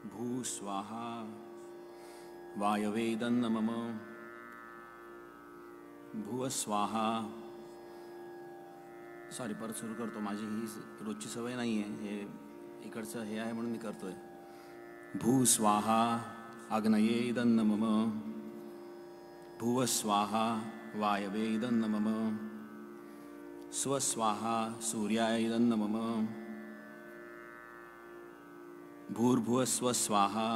भू स्वाहा वायवे इदं नमः भुव स्वाहा। सॉरी, परत सुरू करतो. माझी ही रोजची सवय नाही आहे, हे इकडचं हे आहे म्हणून मी करतोय. भू स्वाहा अग्नये इदं नमः भुव स्वाहा वायवे इदं नमः स्वस्वाहा सूर्याय इदं नमः भूर्भुवः स्वस्वाहा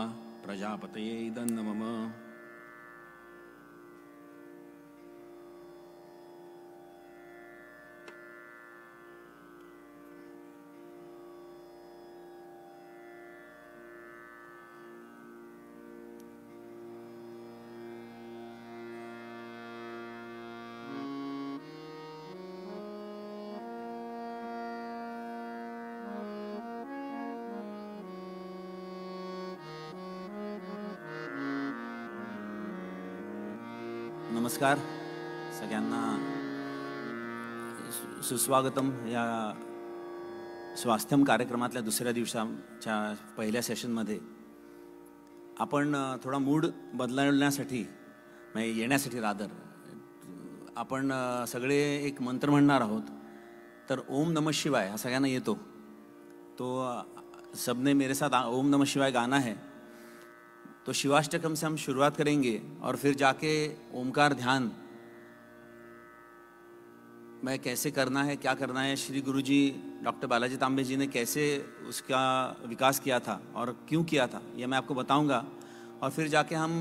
प्रजापतये इदं नमः. नमस्कार सगळ्यांना, सुस्वागतम या स्वास्थ्यम कार्यक्रमातल्या दुसऱ्या दिवसाच्या पहिल्या सेशनमध्ये. आपण थोडा मूड बदलण्यासाठी म्हणजे येण्यासाठी आपण सगळे एक मंत्र म्हणणार आहोत. तर ओम नमः शिवाय हा सगळ्यांना येतो, तो सबने मेरे साथ ओम नमः शिवाय गाना है. तो शिवाष्टकम से हम शुरुआत करेंगे और फिर जाके ओमकार ध्यान में कैसे करना है, क्या करना है, श्री गुरुजी डॉक्टर बालाजी तांबे जी ने कैसे उसका विकास किया था और क्यों किया था, ये मैं आपको बताऊंगा. और फिर जाके हम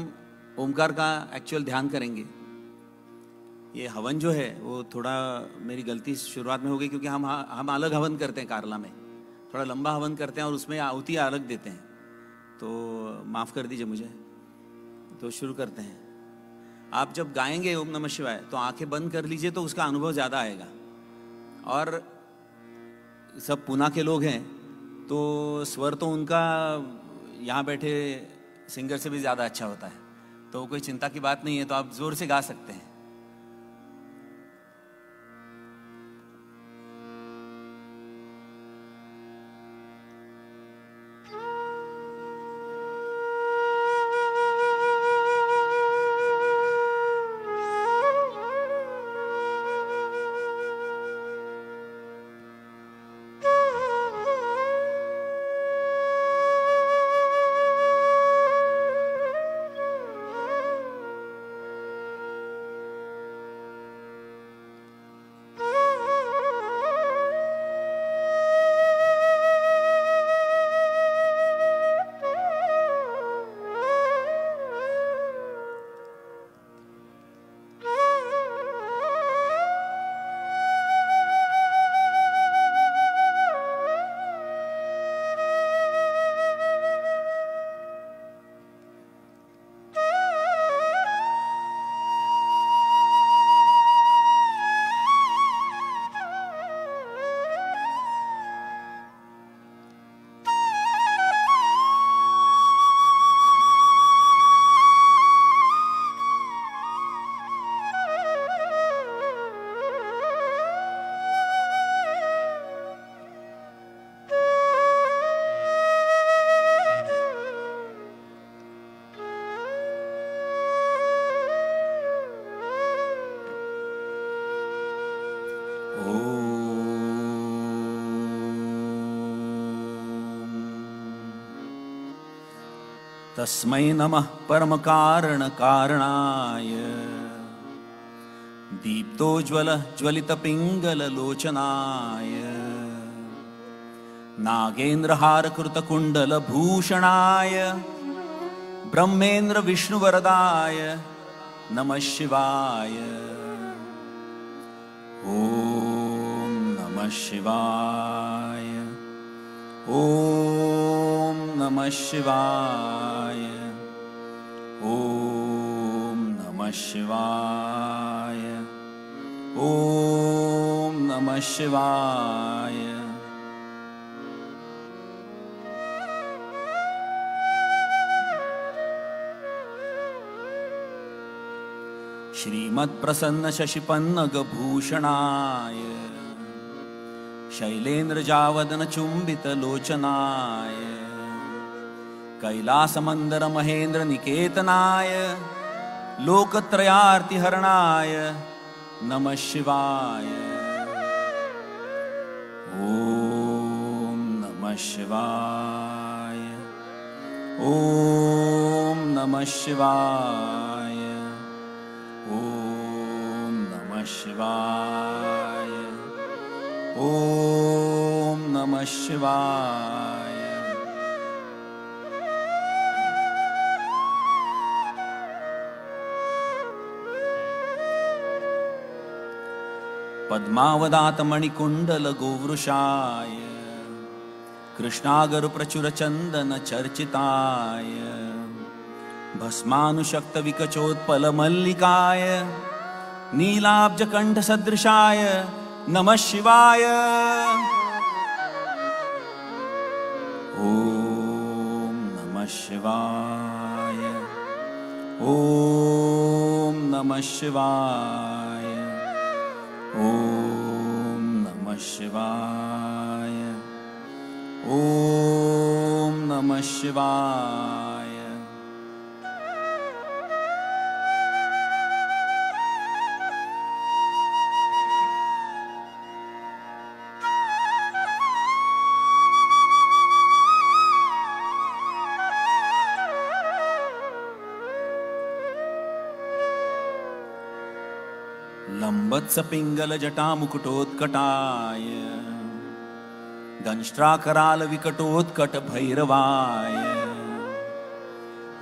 ओमकार का एक्चुअल ध्यान करेंगे. ये हवन जो है वो थोड़ा मेरी गलती शुरुआत में हो गई, क्योंकि हम अलग हवन करते हैं कारला में, थोड़ा लंबा हवन करते हैं और उसमें आहुति अलग देते हैं, तो माफ़ कर दीजिए मुझे. तो शुरू करते हैं. आप जब गाएंगे ओम नमः शिवाय तो आंखें बंद कर लीजिए, तो उसका अनुभव ज़्यादा आएगा. और सब पूना के लोग हैं तो स्वर तो उनका यहाँ बैठे सिंगर से भी ज़्यादा अच्छा होता है, तो कोई चिंता की बात नहीं है. तो आप ज़ोर से गा सकते हैं. तस्मै नमः परम कारण कारणाय दीप्तोज्वल ज्वलित पिंगल लोचनाय नागेंद्रहार कृत कुंडल भूषणाय ब्रह्मेंद्र विष्णुवरदाय नमः शिवाय. ओम नमः शिवाय. ओम नमः शिवाय. ओम नमः शिवाय. ओम नमः शिवाय. श्रीमत्प्रसन्न शशिपन्नग भूषणाय शैलेन्द्र जावदन चुंबित लोचनाय कैलासमंदर महेंद्र निकेतनाय लोकत्रयार्तिहरणाय नमः शिवाय। ओम नमः शिवाय। ओम नमः शिवाय। ओम नमः शिवाय। ओम नमः शिवाय। पद्मावदात मणिकुंडल गोवृषाय कृष्णागर प्रचुर चंदन चर्चिताय भस्मानुशक्त विकचोत्पल मल्लिकाय नीलाब्ज कंठ सदृशाय नमः शिवाय। ओम नमः शिवाय। ओम नमः शिवाय। ओम नमः शिवाय। ओम नमः शिवाय। लंबत्स पिंगल जटा मुकुटोत्कटाय दंष्ट्राकराल विकटोत्कट भैरवाय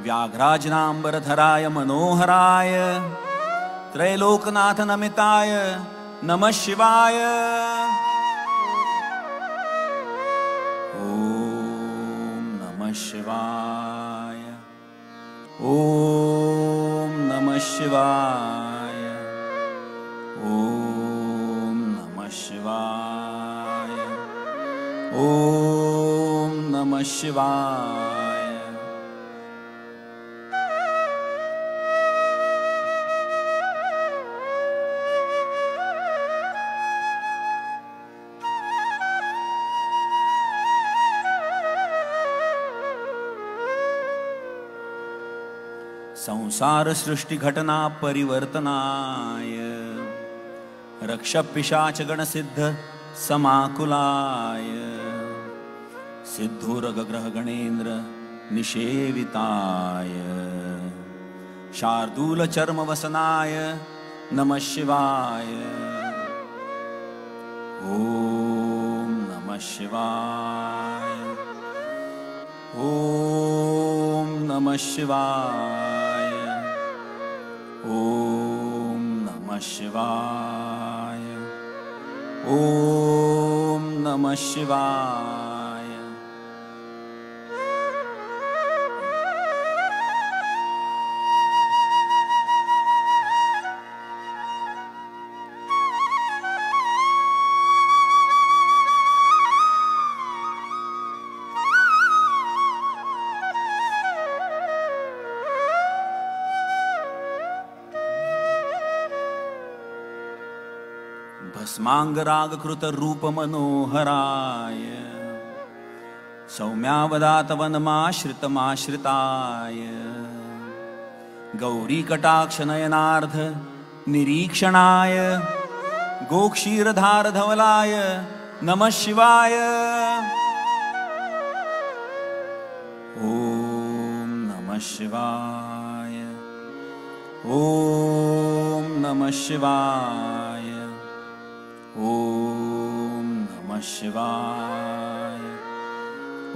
व्याघ्राजनांबरधराय मनोहराय त्रैलोकनाथ नमिताय नमः शिवाय। ओम नमः शिवाय। ओम नमः शिवाय। ओम नमः शिवाय। ओम नमः शिवाय। संसार सृष्टि घटना परिवर्तनाय रक्ष पिशाच गण सिद्ध समाकुलाय सिद्धोरग ग्रह गणेन्द्र निषेविताय शार्दूल चर्म वसनाय नमः शिवाय। ओम नमः शिवाय। ओम नमः शिवाय। ओम नमः शिवाय। ओम नमः शिवाय। भस्मांगरागकृत रूप मनोहराय सौम्यावदात वनमाश्रितमाश्रिताय गौरी कटाक्ष नयनार्ध निरीक्षणाय गोक्षीरधार धवलाय नमः शिवाय। ओम नमः शिवाय। ओम नमः शिवाय। ओम नमः शिवाय।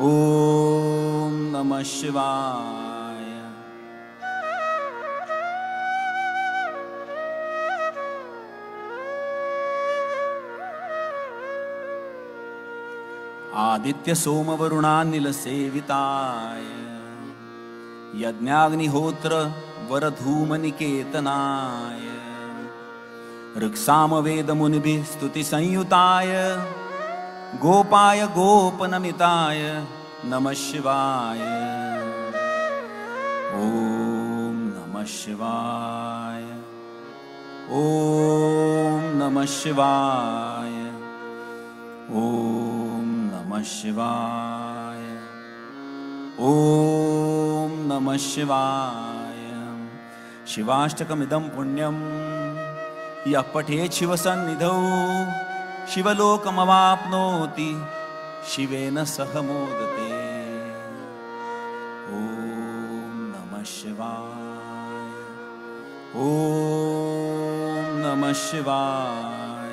ओम नमः शिवाय। आदित्य सोम वरुणानिल सेविताय यज्ञाग्निहोत्र वरधूम निकेतनाय ऋक्साम वेद मुनिभिः स्तुति संयुताय गोपाय गोपनमिताय नमः शिवाय। ओम नमः शिवाय। ओम नमः शिवाय। ओम नमः शिवाय। ओम नमः शिवाय। शिवाष्टकमिदं पुण्यं यः पठेत् शिवसन्निधौ शिवलोकमवाप्नोति शिवेन सह मोदते। ॐ नमः शिवाय। ॐ नमः शिवाय।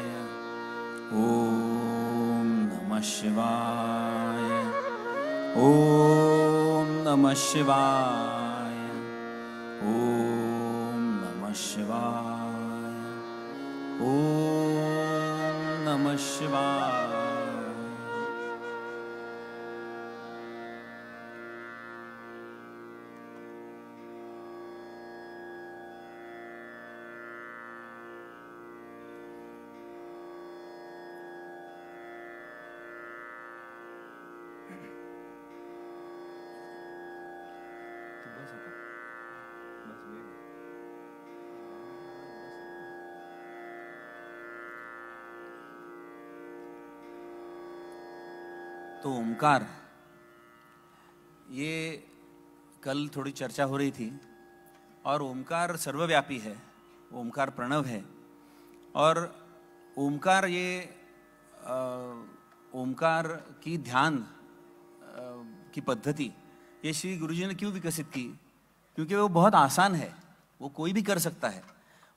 ॐ नमः शिवाय। ॐ नमः शिवाय। ॐ नमः शिवाय। ॐ नमः शिवाय। तो ओमकार, ये कल थोड़ी चर्चा हो रही थी, और ओमकार सर्वव्यापी है, ओमकार प्रणव है। और ओमकार ये ओमकार की ध्यान की पद्धति ये श्री गुरुजी ने क्यों विकसित की? क्योंकि वो बहुत आसान है, वो कोई भी कर सकता है।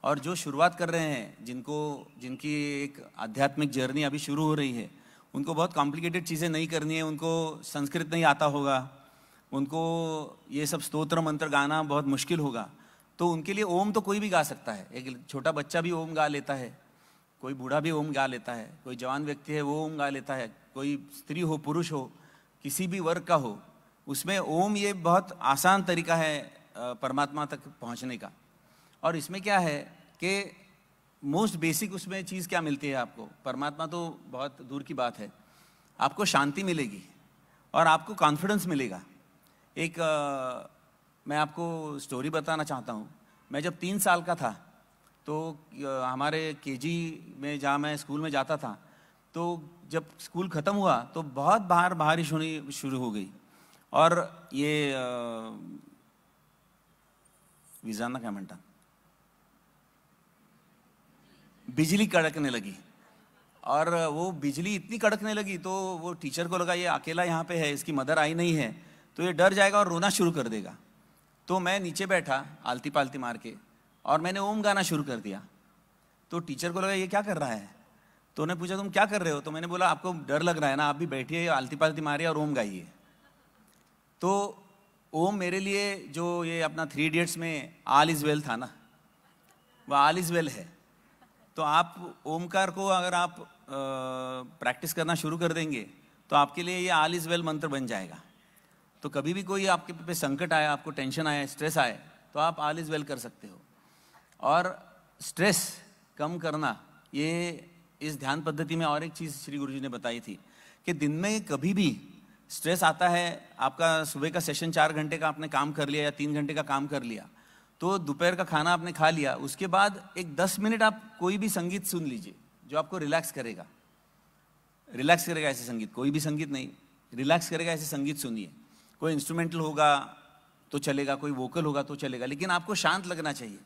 और जो शुरुआत कर रहे हैं, जिनकी एक आध्यात्मिक जर्नी अभी शुरू हो रही है, उनको बहुत कॉम्प्लिकेटेड चीज़ें नहीं करनी है, उनको संस्कृत नहीं आता होगा, उनको ये सब स्तोत्र मंत्र गाना बहुत मुश्किल होगा, तो उनके लिए ओम तो कोई भी गा सकता है। एक छोटा बच्चा भी ओम गा लेता है, कोई बूढ़ा भी ओम गा लेता है, कोई जवान व्यक्ति है वो ओम गा लेता है, कोई स्त्री हो पुरुष हो, किसी भी वर्ग का हो, उसमें ओम ये बहुत आसान तरीका है परमात्मा तक पहुँचने का। और इसमें क्या है कि मोस्ट बेसिक उसमें चीज़ क्या मिलती है आपको? परमात्मा तो बहुत दूर की बात है, आपको शांति मिलेगी और आपको कॉन्फिडेंस मिलेगा। एक मैं आपको स्टोरी बताना चाहता हूँ। मैं जब 3 साल का था तो हमारे केजी में जहाँ मैं स्कूल में जाता था, तो जब स्कूल ख़त्म हुआ तो बहुत बारिश होनी शुरू हो गई, और ये विजाना क्या म्हणता, बिजली कड़कने लगी। और वो बिजली इतनी कड़कने लगी तो वो टीचर को लगा ये अकेला यहाँ पे है, इसकी मदर आई नहीं है, तो ये डर जाएगा और रोना शुरू कर देगा। तो मैं नीचे बैठा आलती पालती मार के, और मैंने ओम गाना शुरू कर दिया। तो टीचर को लगा ये क्या कर रहा है, तो उन्हें पूछा तुम क्या कर रहे हो? तो मैंने बोला आपको डर लग रहा है ना, आप भी बैठिए, आलती पालती मारिए और ओम गाइए। तो ओम मेरे लिए जो ये अपना 3 इडियट्स में ऑल इज़ वेल था ना, वह ऑल इज़ वेल है। तो आप ओमकार को अगर आप प्रैक्टिस करना शुरू कर देंगे तो आपके लिए ये ऑल इज़ वेल मंत्र बन जाएगा। तो कभी भी कोई आपके पे संकट आया, आपको टेंशन आया, स्ट्रेस आए, तो आप ऑल इज़ वेल कर सकते हो। और स्ट्रेस कम करना, ये इस ध्यान पद्धति में और एक चीज़ श्री गुरुजी ने बताई थी कि दिन में कभी भी स्ट्रेस आता है, आपका सुबह का सेशन 4 घंटे का आपने काम कर लिया या 3 घंटे का काम कर लिया, तो दोपहर का खाना आपने खा लिया, उसके बाद एक 10 मिनट आप कोई भी संगीत सुन लीजिए जो आपको रिलैक्स करेगा। रिलैक्स करेगा ऐसे संगीत, कोई भी संगीत नहीं, रिलैक्स करेगा ऐसे संगीत सुनिए। कोई इंस्ट्रूमेंटल होगा तो चलेगा, कोई वोकल होगा तो चलेगा, लेकिन आपको शांत लगना चाहिए।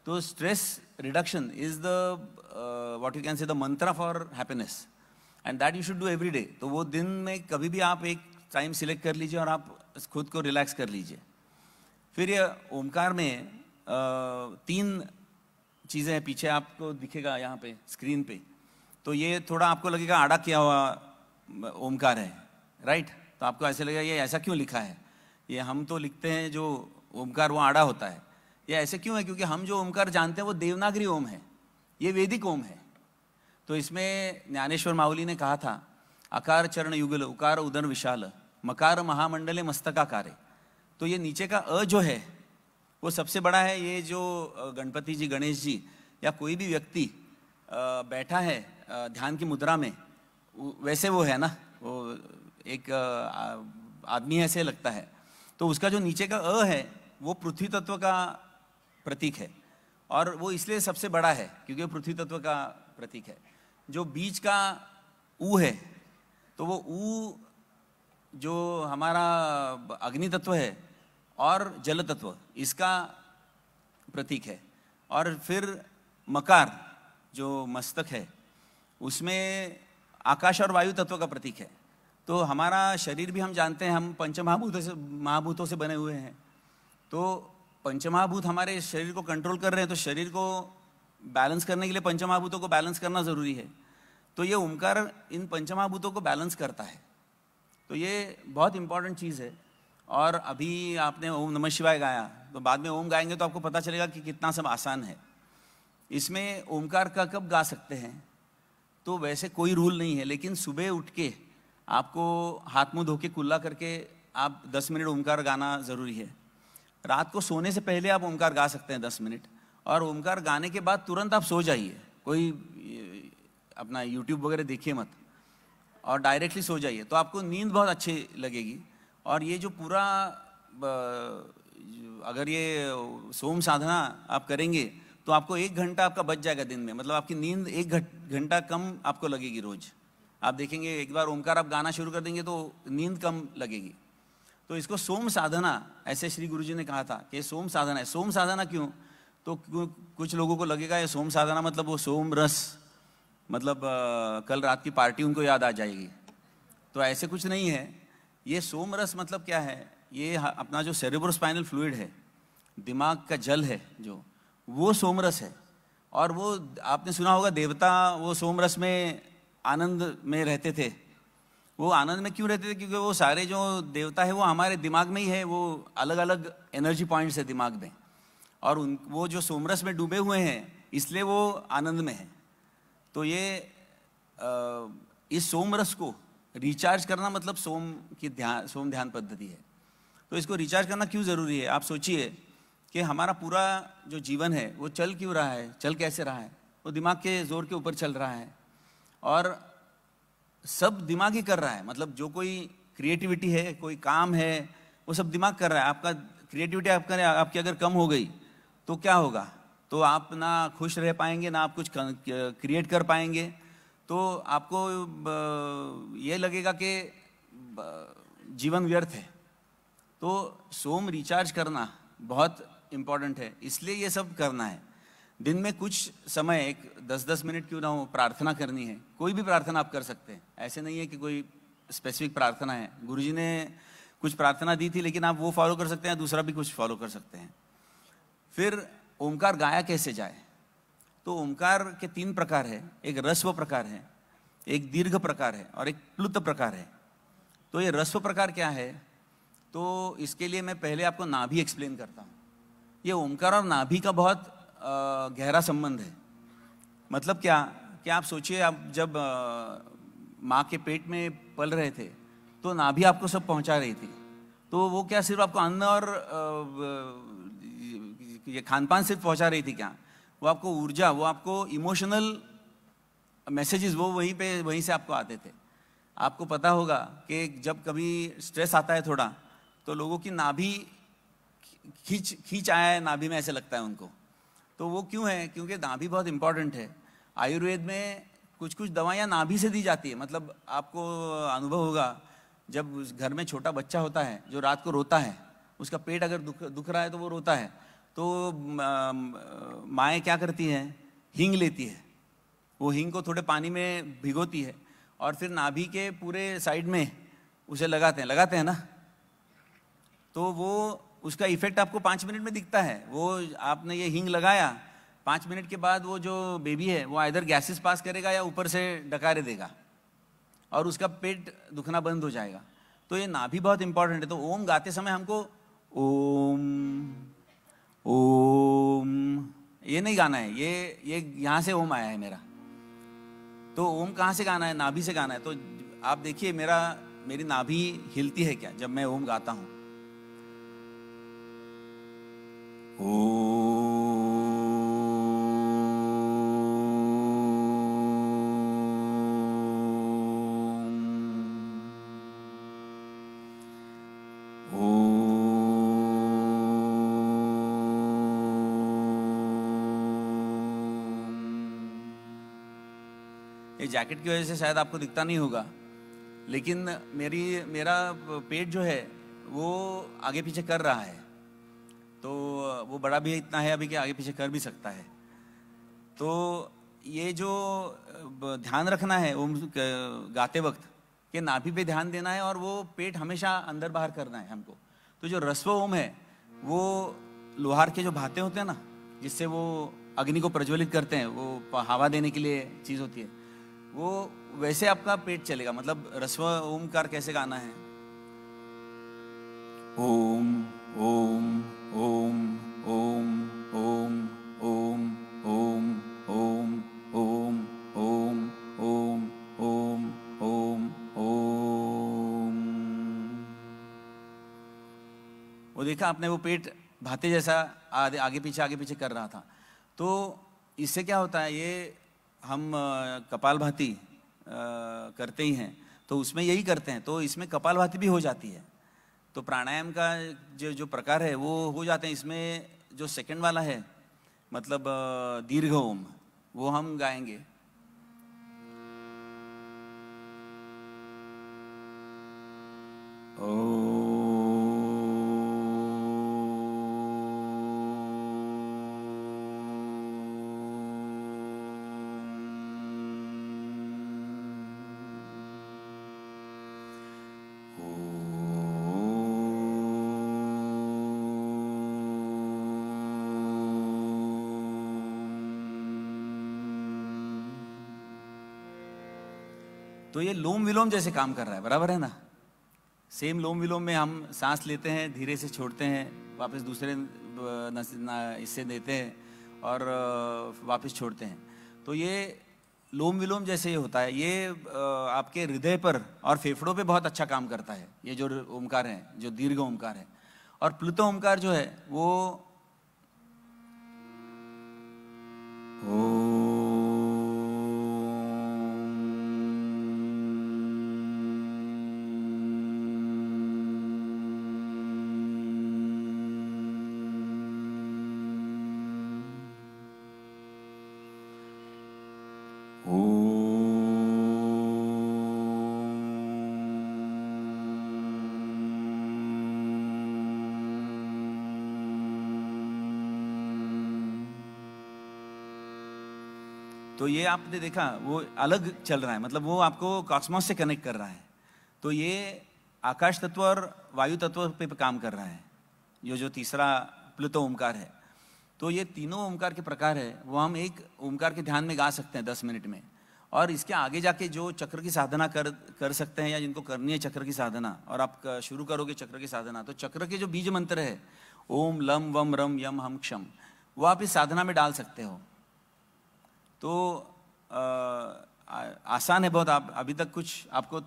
तो stress reduction is the what you can say the mantra for happiness, and that you should do every day. तो वो दिन में कभी भी आप एक टाइम सिलेक्ट कर लीजिए और आप खुद को रिलैक्स कर लीजिए। फिर ये ओमकार में 3 चीज़ें हैं, पीछे आपको दिखेगा यहाँ पे स्क्रीन पे। तो ये थोड़ा आपको लगेगा आड़ा किया हुआ ओमकार है, राइट? तो आपको ऐसे लगेगा ये ऐसा क्यों लिखा है, ये हम तो लिखते हैं जो ओमकार वो आड़ा होता है, ये ऐसे क्यों है? क्योंकि हम जो ओमकार जानते हैं वो देवनागरी ओम है, ये वैदिक ओम है। तो इसमें ज्ञानेश्वर माउली ने कहा था अकार चरण युगल उकार उदर विशाल मकार महामंडले मस्तकाकारे। तो ये नीचे का अ जो है वो सबसे बड़ा है। ये जो गणपति जी, गणेश जी या कोई भी व्यक्ति बैठा है ध्यान की मुद्रा में, वैसे वो है ना, वो एक आदमी ऐसे लगता है। तो उसका जो नीचे का अ है वो पृथ्वी तत्व का प्रतीक है, और वो इसलिए सबसे बड़ा है क्योंकि वो पृथ्वी तत्व का प्रतीक है। जो बीच का ऊ है, तो वो ऊ जो हमारा अग्नि तत्व है, और जल तत्व इसका प्रतीक है। और फिर मकार जो मस्तक है उसमें आकाश और वायु तत्व का प्रतीक है। तो हमारा शरीर भी हम जानते हैं, हम महाभूतों से बने हुए हैं। तो पंचमहाभूत हमारे शरीर को कंट्रोल कर रहे हैं, तो शरीर को बैलेंस करने के लिए पंचमहाभूतों को बैलेंस करना ज़रूरी है। तो ये ओमकार इन पंचमहाभूतों को बैलेंस करता है। तो ये बहुत इंपॉर्टेंट चीज़ है। और अभी आपने ओम नमः शिवाय गाया, तो बाद में ओम गाएंगे तो आपको पता चलेगा कि कितना सब आसान है। इसमें ओमकार का कब गा सकते हैं तो वैसे कोई रूल नहीं है, लेकिन सुबह उठ के आपको हाथ मुंह धो के कुल्ला करके आप 10 मिनट ओमकार गाना ज़रूरी है। रात को सोने से पहले आप ओमकार गा सकते हैं 10 मिनट, और ओमकार गाने के बाद तुरंत आप सो जाइए। कोई अपना यूट्यूब वगैरह देखिए मत, और डायरेक्टली सो जाइए, तो आपको नींद बहुत अच्छी लगेगी। और ये जो पूरा अगर ये सोम साधना आप करेंगे तो आपको 1 घंटा आपका बच जाएगा दिन में, मतलब आपकी नींद 1 घंटा कम आपको लगेगी रोज। आप देखेंगे एक बार ओमकार आप गाना शुरू कर देंगे तो नींद कम लगेगी। तो इसको सोम साधना ऐसे श्री गुरु जी ने कहा था कि सोम साधना है। सोम साधना क्यों? तो कुछ लोगों को लगेगा ये सोम साधना मतलब वो सोम रस, मतलब कल रात की पार्टी उनको याद आ जाएगी। तो ऐसे कुछ नहीं है। ये सोम रस मतलब क्या है? ये अपना जो सेरेब्रोस्पाइनल फ्लूइड है, दिमाग का जल है जो, वो सोमरस है। और वो आपने सुना होगा देवता वो सोमरस में आनंद में रहते थे। वो आनंद में क्यों रहते थे? क्योंकि वो सारे जो देवता है वो हमारे दिमाग में ही है, वो अलग अलग एनर्जी पॉइंट्स है दिमाग में, और वो जो सोमरस में डूबे हुए हैं इसलिए वो आनंद में है। तो ये इस सोमरस को रिचार्ज करना मतलब सोम ध्यान पद्धति है। तो इसको रिचार्ज करना क्यों ज़रूरी है? आप सोचिए कि हमारा पूरा जो जीवन है वो चल क्यों रहा है, चल कैसे रहा है? वो दिमाग के जोर के ऊपर चल रहा है, और सब दिमाग ही कर रहा है। मतलब जो कोई क्रिएटिविटी है, कोई काम है, वो सब दिमाग कर रहा है। आपका क्रिएटिविटी आपकी अगर कम हो गई तो क्या होगा? तो आप ना खुश रह पाएंगे, ना आप कुछ क्रिएट कर पाएंगे। तो आपको ये लगेगा कि जीवन व्यर्थ है। तो सोम रिचार्ज करना बहुत इम्पॉर्टेंट है, इसलिए ये सब करना है। दिन में कुछ समय, एक 10-10 मिनट क्यों ना हो, प्रार्थना करनी है। कोई भी प्रार्थना आप कर सकते हैं, ऐसे नहीं है कि कोई स्पेसिफिक प्रार्थना है। गुरुजी ने कुछ प्रार्थना दी थी, लेकिन आप वो फॉलो कर सकते हैं, दूसरा भी कुछ फॉलो कर सकते हैं। फिर ओमकार गाया कैसे जाए? तो ओमकार के 3 प्रकार है। एक रस्व प्रकार है, एक दीर्घ प्रकार है, और एक प्लुत प्रकार है। तो ये रस्व प्रकार क्या है? तो इसके लिए मैं पहले आपको नाभि एक्सप्लेन करता हूँ। ये ओमकार और नाभि का बहुत गहरा संबंध है। मतलब क्या कि आप सोचिए, आप जब माँ के पेट में पल रहे थे तो नाभि आपको सब पहुँचा रही थी। तो वो क्या सिर्फ आपको अन्न और ये खान पान सिर्फ पहुँचा रही थी? क्या वो आपको ऊर्जा, वो आपको इमोशनल मैसेजेस वो वहीं से आपको आते थे। आपको पता होगा कि जब कभी स्ट्रेस आता है थोड़ा, तो लोगों की नाभि खींच आया है नाभि में, ऐसे लगता है उनको। तो वो क्यों है? क्योंकि नाभि बहुत इंपॉर्टेंट है। आयुर्वेद में कुछ कुछ दवाइयाँ नाभि से दी जाती है। मतलब आपको अनुभव होगा, जब घर में छोटा बच्चा होता है जो रात को रोता है, उसका पेट अगर दुख रहा है तो वो रोता है, तो माएँ क्या करती हैं? हींग लेती है। वो हींग को थोड़े पानी में भिगोती है और फिर नाभि के पूरे साइड में उसे लगाते हैं ना। तो वो उसका इफेक्ट आपको 5 मिनट में दिखता है। वो आपने ये हींग लगाया, 5 मिनट के बाद वो जो बेबी है वो इधर गैसेस पास करेगा या ऊपर से डकारे देगा, और उसका पेट दुखना बंद हो जाएगा। तो ये नाभि बहुत इंपॉर्टेंट है। तो ओम गाते समय हमको ओम ओम ये नहीं गाना है, ये यहाँ से ओम आया है मेरा। तो ओम कहाँ से गाना है? नाभि से गाना है। तो आप देखिए मेरी नाभि हिलती है क्या जब मैं ओम गाता हूँ? ये जैकेट की वजह से शायद आपको दिखता नहीं होगा, लेकिन मेरा पेट जो है वो आगे पीछे कर रहा है। तो वो बड़ा भी इतना है अभी कि आगे पीछे कर भी सकता है। तो ये जो ध्यान रखना है ओम गाते वक्त कि नाभि पे ध्यान देना है और वो पेट हमेशा अंदर बाहर करना है हमको। तो जो ह्रस्व ओम है वो लोहार के जो भाते होते हैं ना, जिससे वो अग्नि को प्रज्वलित करते हैं, वो हवा देने के लिए चीज़ होती है, वो वैसे आपका पेट चलेगा। मतलब ह्रस्व ओमकार कैसे गाना है, ओम ओम ओम ओम ओम ओम ओम ओम ओम ओम ओम ओम ओम ओम। वो देखा आपने, वो पेट भाते जैसा आगे पीछे कर रहा था। तो इससे क्या होता है, ये हम कपालभाति करते ही हैं, तो उसमें यही करते हैं, तो इसमें कपालभाति भी हो जाती है। तो प्राणायाम का जो प्रकार है वो हो जाते हैं। इसमें जो सेकंड वाला है, मतलब दीर्घ ओम, वो हम गाएंगे। तो ये लोम विलोम जैसे काम कर रहा है, बराबर है ना। सेम लोम विलोम में हम सांस लेते हैं, धीरे से छोड़ते हैं, वापस दूसरे इससे देते हैं और वापस छोड़ते हैं। तो ये लोम विलोम जैसे ही होता है। ये आपके हृदय पर और फेफड़ों पे बहुत अच्छा काम करता है, ये जो ओमकार है, जो दीर्घ ओमकार है। और प्लुत ओमकार जो है वो तो ये आपने देखा वो अलग चल रहा है, मतलब वो आपको कॉस्मोस से कनेक्ट कर रहा है। तो ये आकाश तत्व और वायु तत्व पे काम कर रहा है, ये जो तीसरा प्लुत ओमकार है। तो ये तीनों ओमकार के प्रकार है वो हम एक ओमकार के ध्यान में गा सकते हैं 10 मिनट में। और इसके आगे जाके जो चक्र की साधना कर सकते हैं, या जिनको करनी है चक्र की साधना, और आप शुरू करोगे चक्र की साधना, तो चक्र के जो बीज मंत्र है ओम लम वम रम यम हम क्षम, वो आप इस साधना में डाल सकते हो। तो आसान है बहुत। आप अभी तक कुछ आपको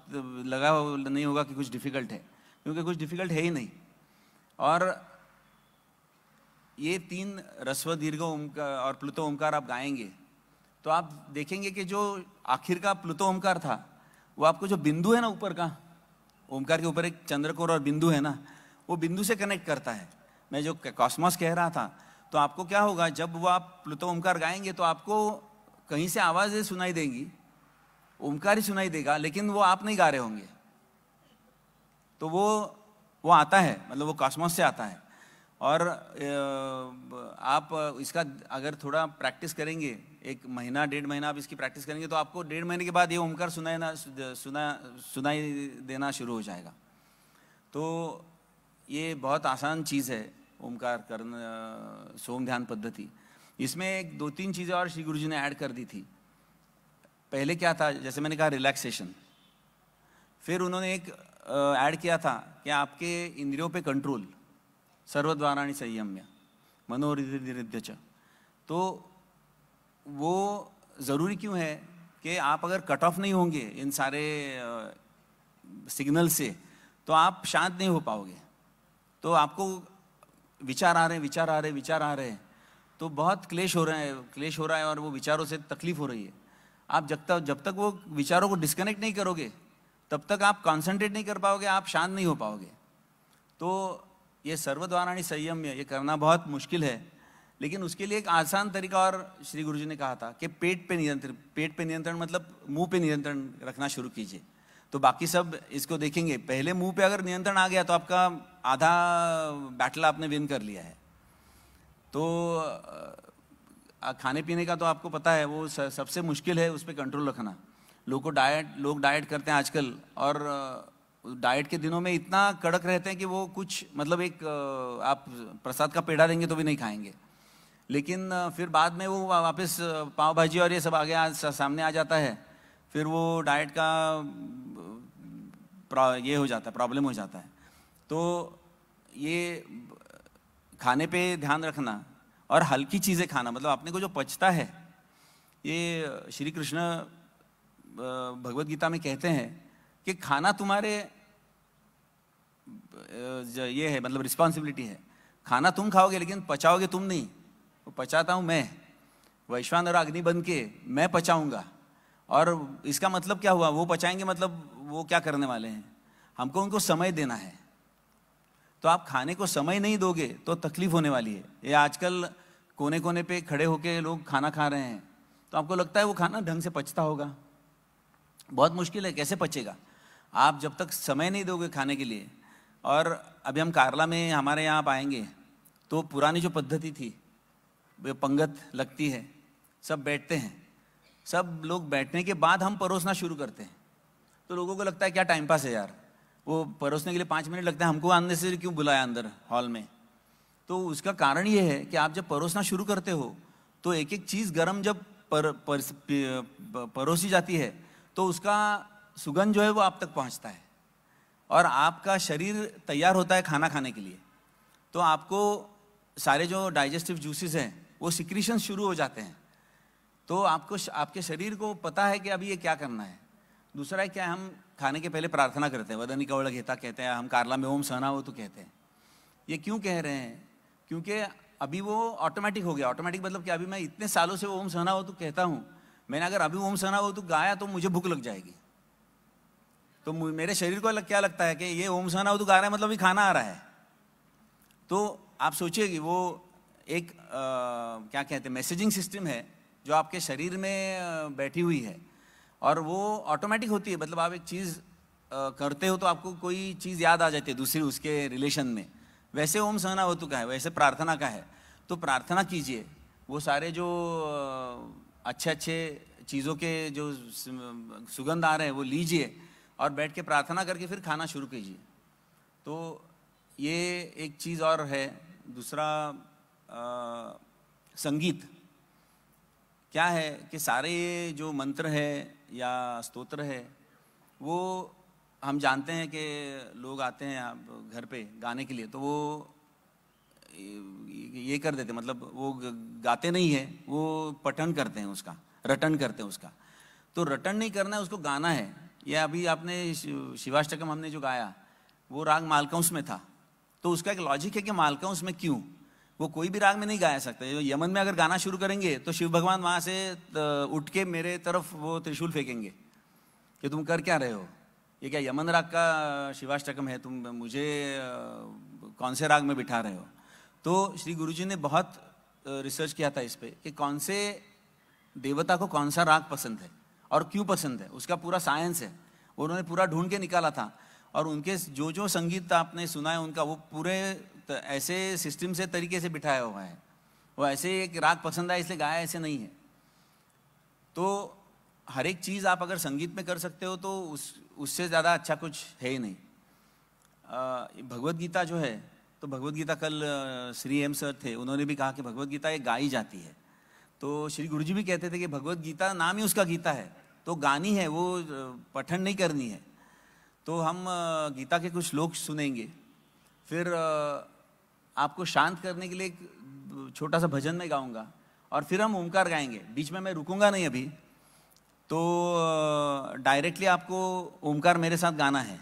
लगा नहीं होगा कि कुछ डिफ़िकल्ट है, क्योंकि कुछ डिफ़िकल्ट है ही नहीं। और ये 3 ह्रस्व दीर्घ ओमकार और प्लुत ओमकार आप गाएंगे तो आप देखेंगे कि जो आखिर का प्लुत ओमकार था, वो आपको जो बिंदु है ना ऊपर का, ओमकार के ऊपर एक चंद्रकोर और बिंदु है ना, वो बिंदु से कनेक्ट करता है। मैं जो कॉस्मोस कह रहा था, तो आपको क्या होगा, जब वो आप प्लुत ओमकार गाएंगे तो आपको कहीं से आवाज़ें सुनाई देंगी, ओमकार ही सुनाई देगा, लेकिन वो आप नहीं गा रहे होंगे। तो वो आता है, मतलब वो कॉस्मोस से आता है। और आप इसका अगर थोड़ा प्रैक्टिस करेंगे, 1 महीना 1.5 महीना आप इसकी प्रैक्टिस करेंगे, तो आपको 1.5 महीने के बाद ये ओमकार सुनाई देना शुरू हो जाएगा। तो ये बहुत आसान चीज़ है ओमकार करना, सोम ध्यान पद्धति। इसमें 2-3 चीज़ें और श्री गुरु जी ने ऐड कर दी थी। पहले क्या था, जैसे मैंने कहा रिलैक्सेशन, फिर उन्होंने एक ऐड किया था कि आपके इंद्रियों पे कंट्रोल, सर्वद्वाराणि संयम्य मनोहृदय च। तो वो ज़रूरी क्यों है कि आप अगर कट ऑफ नहीं होंगे इन सारे सिग्नल से, तो आप शांत नहीं हो पाओगे। तो आपको विचार आ रहे हैं, तो बहुत क्लेश हो रहा है और वो विचारों से तकलीफ हो रही है। आप जब तक वो विचारों को डिस्कनेक्ट नहीं करोगे, तब तक आप कॉन्सेंट्रेट नहीं कर पाओगे, आप शांत नहीं हो पाओगे। तो ये सर्वद्वाराणि संयम्य ये करना बहुत मुश्किल है, लेकिन उसके लिए एक आसान तरीका और श्री गुरु जी ने कहा था कि पेट पे नियंत्रण मतलब मुंह पे नियंत्रण रखना शुरू कीजिए। तो बाकी सब इसको देखेंगे, पहले मुंह पे अगर नियंत्रण आ गया तो आपका आधा बैटल आपने विन कर लिया है। तो खाने पीने का तो आपको पता है वो सबसे मुश्किल है, उस पर कंट्रोल रखना। लोग डाइट करते हैं आजकल, और डाइट के दिनों में इतना कड़क रहते हैं कि वो कुछ मतलब एक आप प्रसाद का पेड़ा देंगे तो भी नहीं खाएंगे। लेकिन फिर बाद में वो वापस पाव भाजी और ये सब आगे सामने आ जाता है, फिर वो डाइट का ये हो जाता है, प्रॉब्लम हो जाता है। तो ये खाने पे ध्यान रखना और हल्की चीज़ें खाना, मतलब अपने को जो पचता है। ये श्री कृष्ण भगवत गीता में कहते हैं कि खाना तुम्हारे ये है, मतलब रिस्पॉन्सिबिलिटी है। खाना तुम खाओगे लेकिन पचाओगे तुम नहीं, वो पचाता हूँ मैं, वैश्वानर अग्नि बन के मैं पचाऊंगा। और इसका मतलब क्या हुआ, वो पचाएंगे मतलब वो क्या करने वाले हैं, हमको उनको समय देना है। तो आप खाने को समय नहीं दोगे तो तकलीफ होने वाली है। ये आजकल कोने कोने पे खड़े होके लोग खाना खा रहे हैं, तो आपको लगता है वो खाना ढंग से पचता होगा, बहुत मुश्किल है, कैसे पचेगा आप जब तक समय नहीं दोगे खाने के लिए। और अभी हम कारला में हमारे यहाँ आप आएंगे तो पुरानी जो पद्धति थी, पंगत लगती है, सब बैठते हैं, सब लोग बैठने के बाद हम परोसना शुरू करते हैं। तो लोगों को लगता है क्या टाइम पास है यार, वो परोसने के लिए 5 मिनट लगते हैं, हमको अननेसेसरी क्यों बुलाया अंदर हॉल में। तो उसका कारण ये है कि आप जब परोसना शुरू करते हो तो एक एक चीज़ गरम जब परोसी जाती है तो उसका सुगंध जो है वो आप तक पहुंचता है और आपका शरीर तैयार होता है खाना खाने के लिए। तो आपको सारे जो डाइजेस्टिव जूसेस हैं वो सिक्रीशन शुरू हो जाते हैं। तो आपको आपके शरीर को पता है कि अभी ये क्या करना है। दूसरा है क्या, हम खाने के पहले प्रार्थना करते हैं, वदनी कवल घेता कहते हैं, हम कारला में ओम सहना हो तो कहते हैं। ये क्यों कह रहे हैं, क्योंकि अभी वो ऑटोमेटिक हो गया। ऑटोमेटिक मतलब कि अभी मैं इतने सालों से ओम सहना हो तो कहता हूँ, मैंने अगर अभी ओम सहना हो तो गाया तो मुझे भूख लग जाएगी। तो मेरे शरीर को क्या लगता है कि ये ओम सहना हो तो गा रहा है मतलब भी खाना आ रहा है। तो आप सोचिए कि वो एक क्या कहते हैं मैसेजिंग सिस्टम है जो आपके शरीर में बैठी हुई है और वो ऑटोमेटिक होती है। मतलब आप एक चीज़ करते हो तो आपको कोई चीज़ याद आ जाती है दूसरी उसके रिलेशन में। वैसे ओम सहना हो तो का है, वैसे प्रार्थना का है। तो प्रार्थना कीजिए, वो सारे जो अच्छे अच्छे चीज़ों के जो सुगंध आ रहे हैं वो लीजिए और बैठ के प्रार्थना करके फिर खाना शुरू कीजिए। तो ये एक चीज़ और है। दूसरा संगीत क्या है कि सारे ये जो मंत्र है या स्तोत्र है वो हम जानते हैं कि लोग आते हैं घर पे गाने के लिए, तो वो ये कर देते, मतलब वो गाते नहीं है, वो पठन करते हैं उसका, रटन करते हैं उसका। तो रटन नहीं करना है, उसको गाना है। या अभी आपने शिवाष्टकम हमने जो गाया वो राग मालकंस में था, तो उसका एक लॉजिक है कि मालकंस में क्यों, वो कोई भी राग में नहीं गाया सकता। यमन में अगर गाना शुरू करेंगे तो शिव भगवान वहाँ से उठ के मेरे तरफ वो त्रिशूल फेंकेंगे कि तुम कर क्या रहे हो, ये क्या यमन राग का शिवाष्टकम है, तुम मुझे कौन से राग में बिठा रहे हो। तो श्री गुरुजी ने बहुत रिसर्च किया था इस पे कि कौन से देवता को कौन सा राग पसंद है और क्यों पसंद है, उसका पूरा साइंस है, उन्होंने पूरा ढूंढ के निकाला था। और उनके जो जो संगीत आपने सुना है उनका, वो पूरे ऐसे सिस्टम से तरीके से बिठाया हुआ है, वो ऐसे एक राग पसंद आया इसलिए गाया, ऐसे नहीं है। तो हर एक चीज़ आप अगर संगीत में कर सकते हो तो उससे ज़्यादा अच्छा कुछ है ही नहीं। भगवत गीता जो है, तो भगवत गीता कल श्री एम सर थे, उन्होंने भी कहा कि भगवत गीता ये गाई जाती है। तो श्री गुरुजी भी कहते थे कि भगवत गीता नाम ही उसका गीता है, तो गानी है, वो पठन नहीं करनी है। तो हम गीता के कुछ श्लोक सुनेंगे, फिर आपको शांत करने के लिए एक छोटा सा भजन मैं गाऊंगा और फिर हम ओमकार गाएंगे। बीच में मैं रुकूंगा नहीं अभी, तो डायरेक्टली आपको ओमकार मेरे साथ गाना है,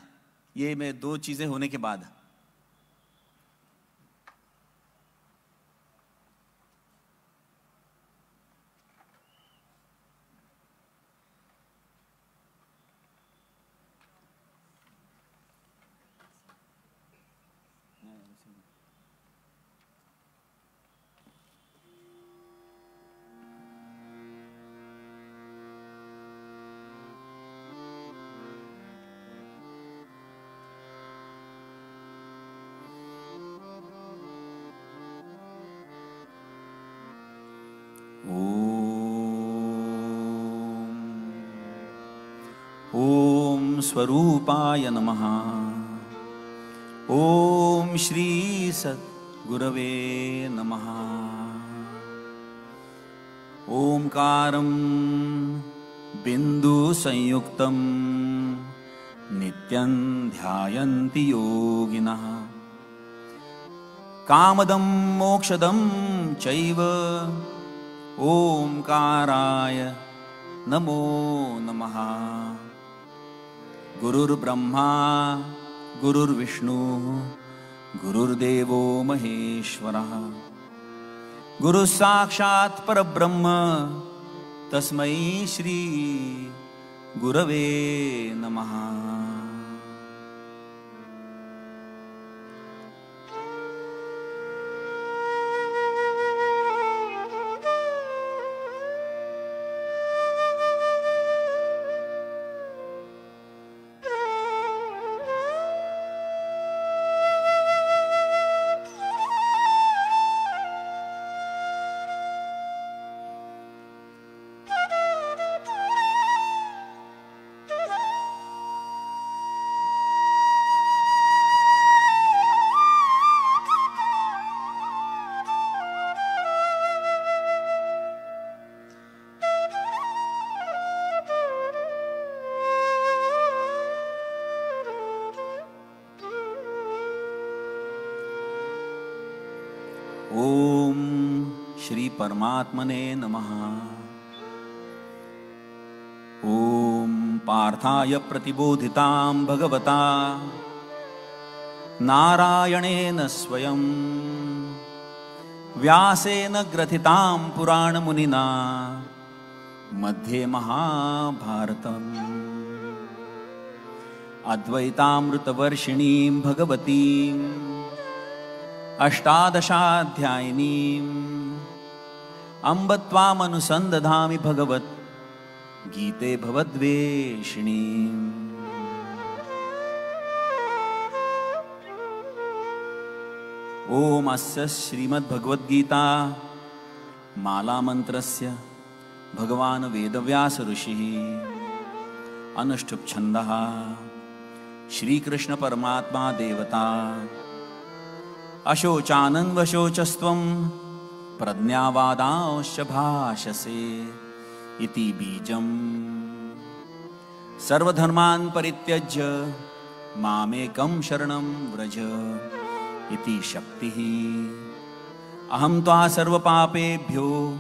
ये मैं 2 चीज़ें होने के बाद। स्वरूपाय नमः। ओम श्री सद्गुरवे नमः। ओंकारं बिंदु संयुक्तं नित्यं ध्यायन्ति योगिनः। कामदं मोक्षदं चैव ओंकाराय नमो नमः। गुरुर्ब्रह्मा गुरुर्विष्णु गुरुर्देवो महेश्वरः। गुरु साक्षात् परब्रह्म तस्मै श्री गुरवे नमः। ओम श्री परमात्मने नमः। ओम पार्थाय प्रतिबोधितां भगवता नारायणेन स्वयं व्यासेन ग्रथितां पुराणमुनिना मध्ये महाभारतम्। अद्वैतामृतवर्षिणीं भगवतीं अष्टादशाध्यायिनीम् अम्ब त्वामनुसन्दधामि भगवत् गीते भवद्वेषिणीम्। ओम अस्य श्रीमद्भगवद्गीता मालामन्त्रस्य भगवान् वेदव्यास ऋषिः अनुष्ठुप् छन्दः श्रीकृष्ण परमात्मा देवता अशोचानन्वशोचस्त्वं प्रज्ञावादांश्च भाषसे इति बीजम्। सर्वधर्मान् परित्यज्य मामेकं शरणं व्रज इति शक्तिः। अहं त्वा सर्वपापेभ्यो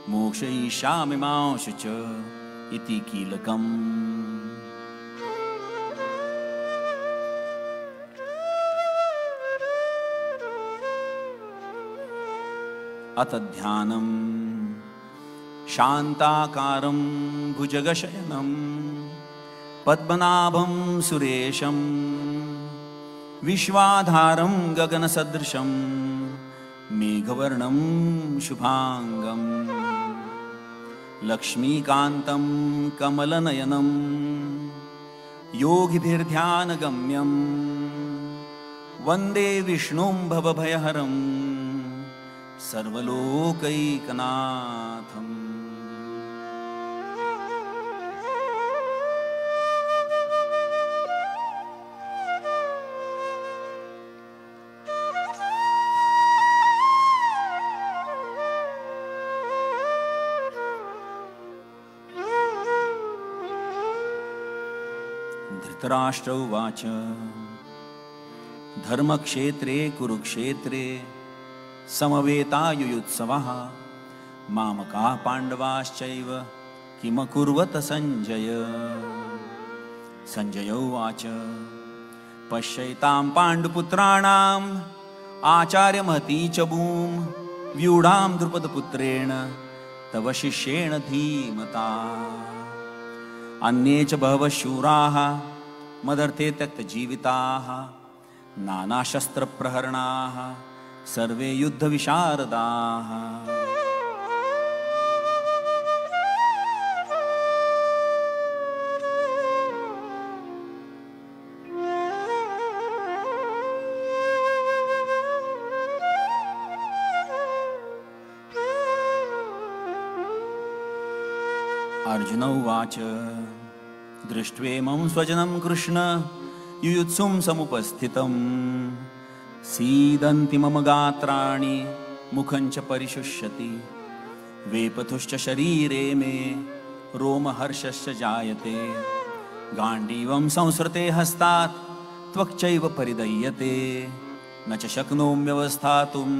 मोक्षयिष्यामि मा शुच इति कीलकम्। अथ ध्यानं शान्ताकारं भुजगशयनं पद्मनाभं सुरेशं विश्वाधारं गगनसदृशं मेघवर्णं शुभांगं लक्ष्मीकान्तं कमलनयनं योगिभिर्ध्यानगम्यं वन्दे विष्णुं भवभयहरं सर्वलोकैकनाथम्। धृतराष्ट्र उवाच धर्मक्षेत्रे कुरुक्षेत्रे समवेतायुयुत्सवः मामकाः पाण्डवाश्चैव किमकुर्वत संजय। संजय उवाच पश्यैतां पाण्डुपुत्राणाम् आचार्यमहती च भूं व्यूढां द्रुपदपुत्रेण तव शिष्येण धीमता। अन्ये च बहवः शूराः मदर्थे त्यक्तजीविताः नानाशस्त्रप्रहरणाः सर्वे युद्धविशारदाः। अर्जुन उवाच दृष्ट्वेमं स्वजनं कृष्ण युयुत्सुं समुपस्थितं सीदन्ति मम गात्राणि मुखं च परिशुष्यति वेपथुश्च शरीरे मे रोमहर्षश्च जायते गाण्डीवं संसृते हस्तात् त्वक्चैव परिदह्यते न च शक्नोम्यवस्थातुं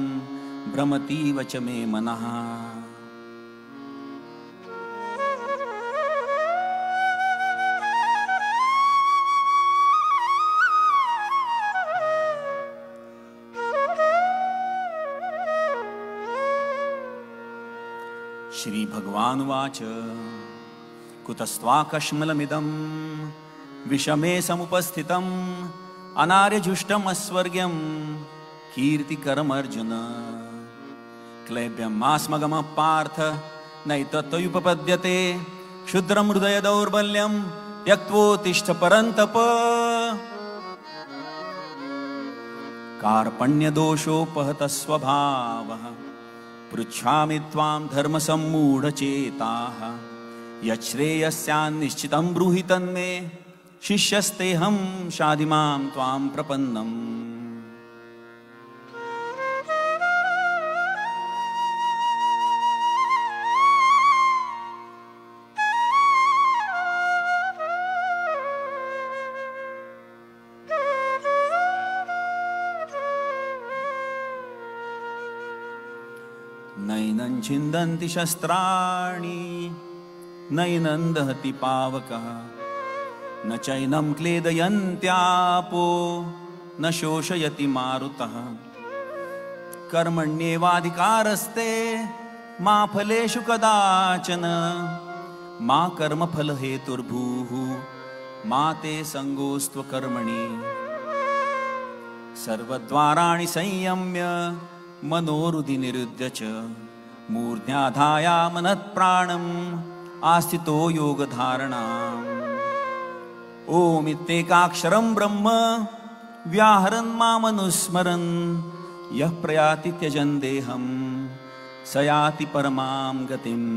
भ्रमतीव च मे मनः। श्री भगवानुवाच कुतस्त्वाकश्मलमिदं विषमे समुपस्थितम् अनार्यजुष्टम् अस्वर्ग्यं कीर्तिकरमर्जुन क्लैब्यं मास्मगमः पार्थ नैतत्त्वयुपपद्यते क्षुद्रं हृदय दौर्बल्यं त्यक्त्वोत्तिष्ठ परन्तप कार्पण्यदोषोपहतः स्वभावः पृच्छामि त्वां धर्मसम्मूढचेताः यच्छ्रेयस्यान्निश्चितं ब्रूहि तन्मे शिष्यस्तेऽहं शाधि मां त्वां प्रपन्नम्। नैनं छिन्दन्ति शस्त्राणि नैनं दहति पावकः न चैनं क्लेदयन्त्यापो न शोषयति मारुतः कर्मण्येवाधिकारस्ते मा फलेषु कदाचन मा कर्मफलहेतुर्भूः मा ते संगोऽस्त्वकर्मणि सर्वद्वाराणि संयम्य मनोहृदि निरुध्य च मूर्ध्याधायामनत्प्राणम् आस्थितो योगधारणाम्। ओमित्येकाक्षरं ब्रह्म व्याहरन् मामनुस्मरन् यः प्रयाति त्यजन् देहं स याति परमां गतिम्।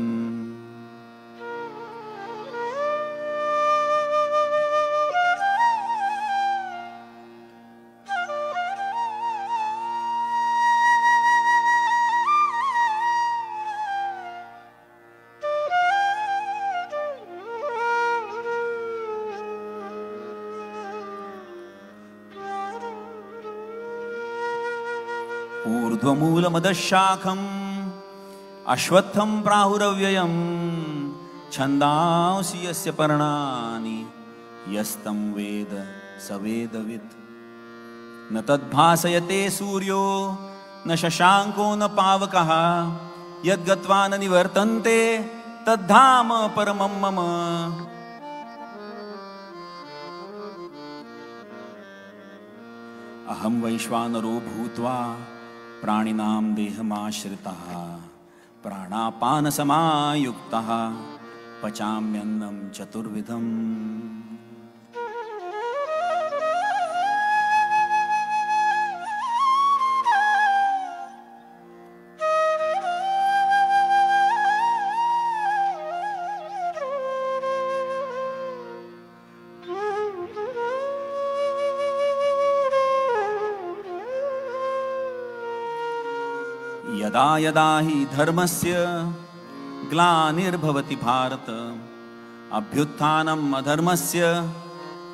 ऊर्ध्वमूलमदशाखम् अश्वत्थं प्राहुरव्ययं छन्दांसि यस्य पर्णानि यस्तं वेद स वेदवित् न तद्भासयते सूर्यो न शशाङ्को न पावकः यद्गत्वा न निवर्तन्ते तद्धाम परमं मम। अहं वैश्वानरो भूत्वा प्राणिनां देहमाश्रितः प्राणापानसमायुक्तः पचाम्यन्नं चतुर्विधम्। यदा यदा हि धर्मस्य ग्लानिर्भवति भारत अभ्युत्थानम् अधर्मस्य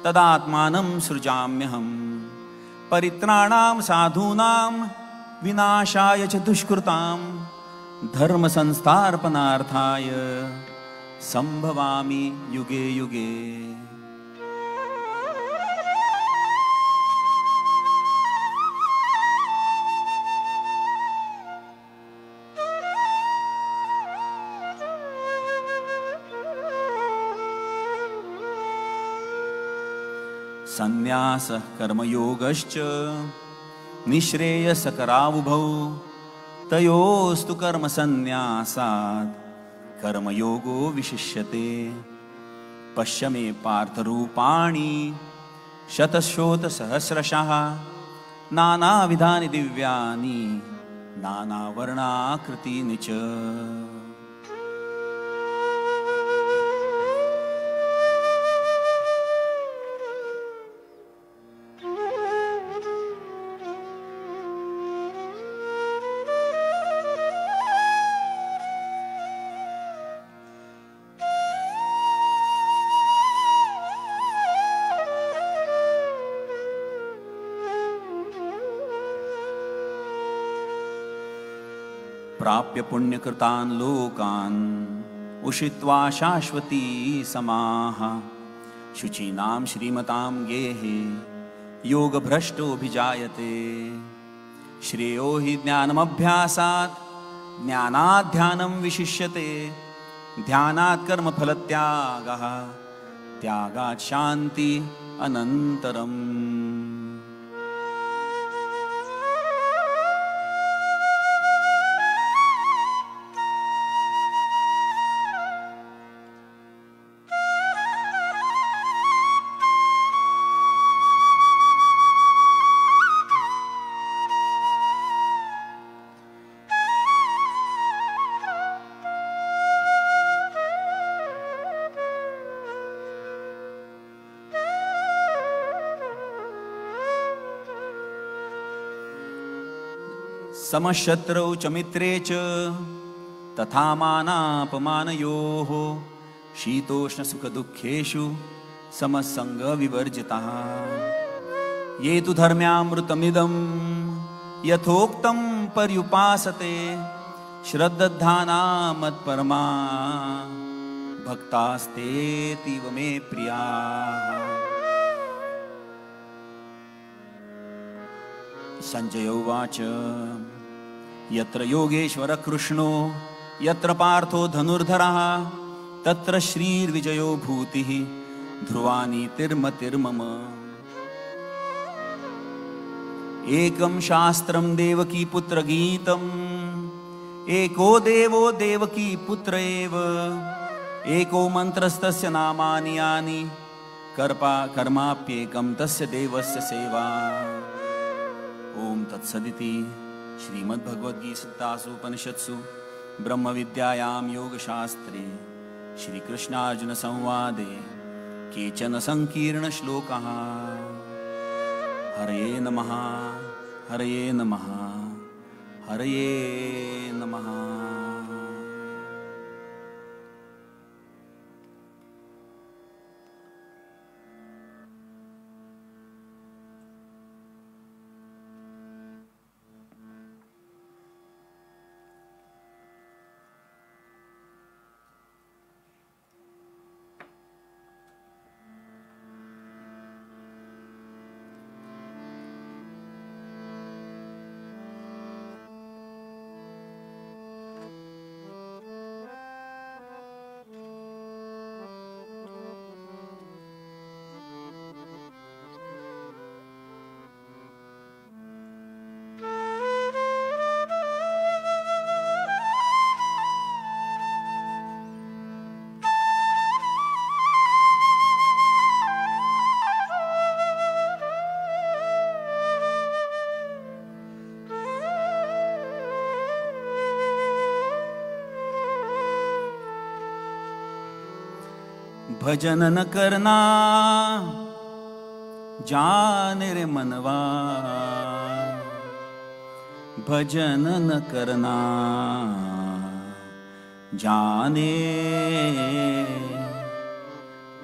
तदात्मानं सृजाम्यहम् परित्राणां साधूनां विनाशाय च दुष्कृतां धर्म संस्थापनार्थाय संभवामि युगे युगे। संन्यासः कर्मयोगश्च निःश्रेयसकरावुभौ तयोस्तु कर्मसन्न्यासात् कर्मयोगो विशिष्यते। पश्य मे पार्थरूपाणि शतशोतसहस्रशः नानाविधानि दिव्यानि नानावर्णाकृतीनि च। प्राप्य पुण्यकृतान् लोकान् उषित्वा शाश्वती समाः शुचीनां श्रीमतां गेहे योगभ्रष्टोऽभिजायते। श्रेयो हि ज्ञानमभ्यासात् ज्ञानात् ध्यानं विशिष्यते। ध्यानात् कर्मफलत्यागः त्यागात् शान्ति अनन्तरम्। समशत्रौ च मित्रे च तथा मानापमानयोः शीतोष्णसुखदुःखेषु समसंगविवर्जिताः। ये तु धर्म्यामृतमिदं यथोक्तं पर्युपासते श्रद्धाना मत्परमा भक्तास्तेतीव मे प्रियाः। संजय उवाच यत्र योगेश्वर कृष्णो यत्र पार्थो धनुर्धरः तत्र श्रीर्विजयो भूतिः ध्रुवानीतिर्मतिर्मम। एकं शास्त्रं देवकी पुत्र गीतम् एको देवो देवकी पुत्र एव एको मंत्रस्तस्य नामानि यानि कर्माप्येकं तस्य देवस्य सेवा। ओम तत्सदिति श्रीमद्भगवद्गीतासु उपनिषत्सु ब्रह्मविद्यायां योगशास्त्रे श्रीकृष्णार्जुन संवादे केचन संकीर्ण श्लोकाः। हरये नमः हरये नमः हरये नमः। भजन न करना जाने रे मनवा, भजन न करना जाने,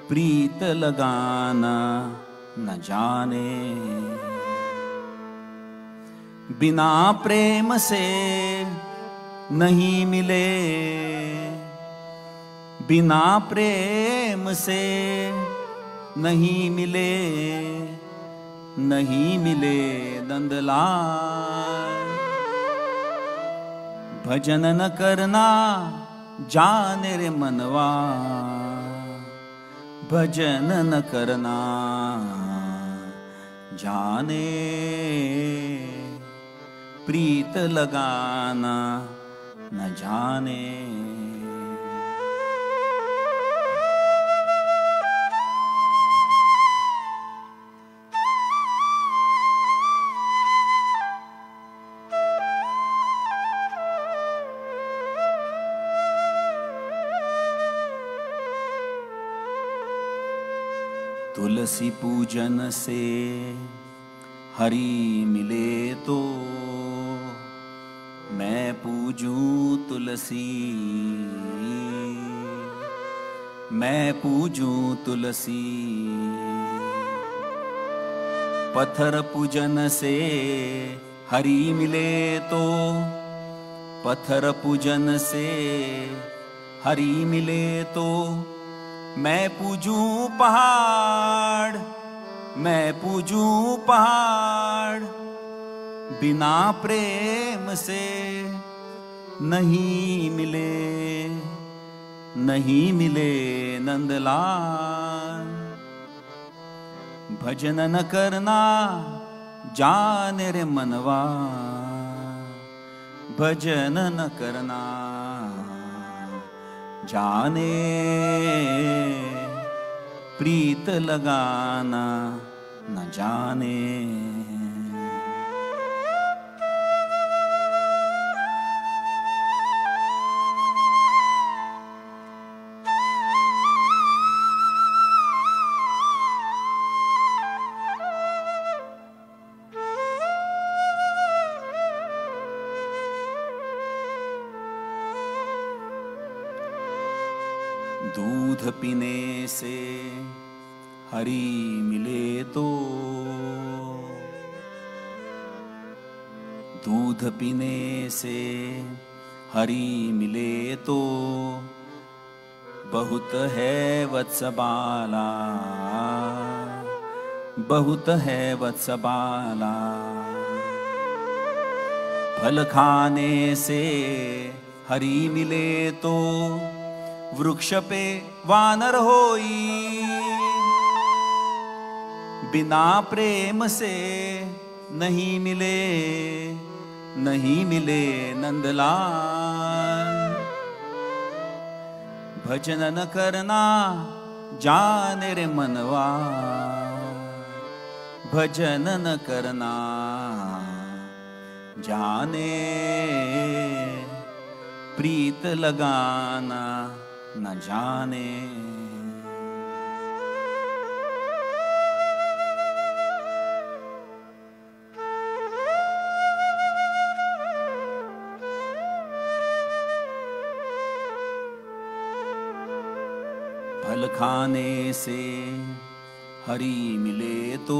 प्रीत लगाना न जाने। बिना प्रेम से नहीं मिले, बिना प्रेम से नहीं मिले, नहीं मिले नंदलाल। भजन न करना जाने रे मनवा, भजन न करना जाने, प्रीत लगाना न जाने। तुलसी पूजन से हरि मिले तो, मैं पूजूं तुलसी, मैं पूजूं तुलसी। पत्थर पूजन से हरि मिले तो, पत्थर पूजन से हरि मिले तो मैं पूजूं पहाड़, मैं पूजूं पहाड़। बिना प्रेम से नहीं मिले, नहीं मिले नंदलाल। भजन न करना जाने रे मनवा, भजन न करना जाने, प्रीत लगाना न जाने। दूध पीने से हरि मिले तो, दूध पीने से हरि मिले तो बहुत है वत्सबाला, बहुत है वत्सबाला। फल खाने से हरि मिले तो वृक्ष पे वानर होई। बिना प्रेम से नहीं मिले, नहीं मिले नंदलाल। भजन न करना जाने रे मनवा, भजन न करना जाने, प्रीत लगाना न जाने। फल खाने से हरि मिले तो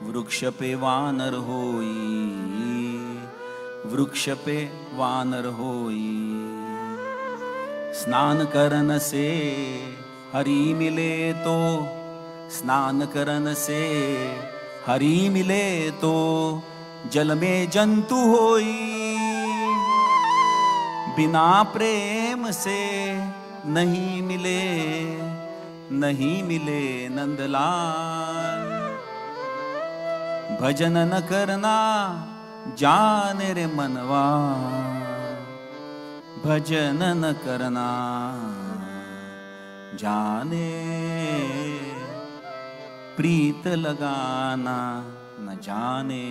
वृक्ष पे वानर होई, वृक्ष पे वानर होई। स्नान करन से हरि मिले तो, स्नान करन से हरि मिले तो जल में जंतु होई। बिना प्रेम से नहीं मिले, नहीं मिले नंदलाल। भजन न करना जाने रे मनवा, भजन न करना जाने, प्रीत लगाना न जाने,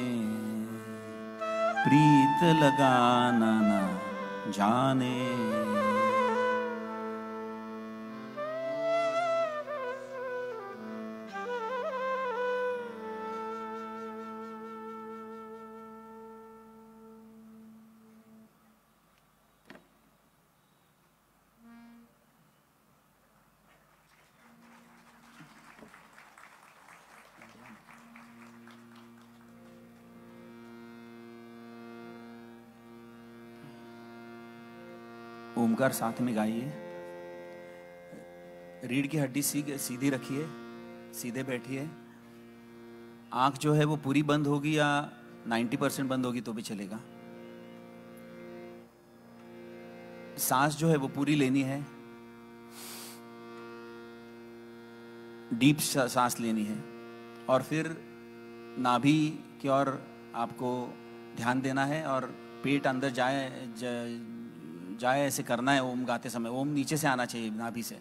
प्रीत लगाना न जाने। ओमकार साथ में गाइए। रीढ़ की हड्डी सीधी रखिए, सीधे बैठिए। आंख जो है वो पूरी बंद होगी या 90% बंद होगी तो भी चलेगा। सांस जो है वो पूरी लेनी है, डीप सांस लेनी है। और फिर नाभि की ओर आपको ध्यान देना है और पेट अंदर जाए ऐसे करना है। ओम गाते समय ओम नीचे से आना चाहिए, नाभि से।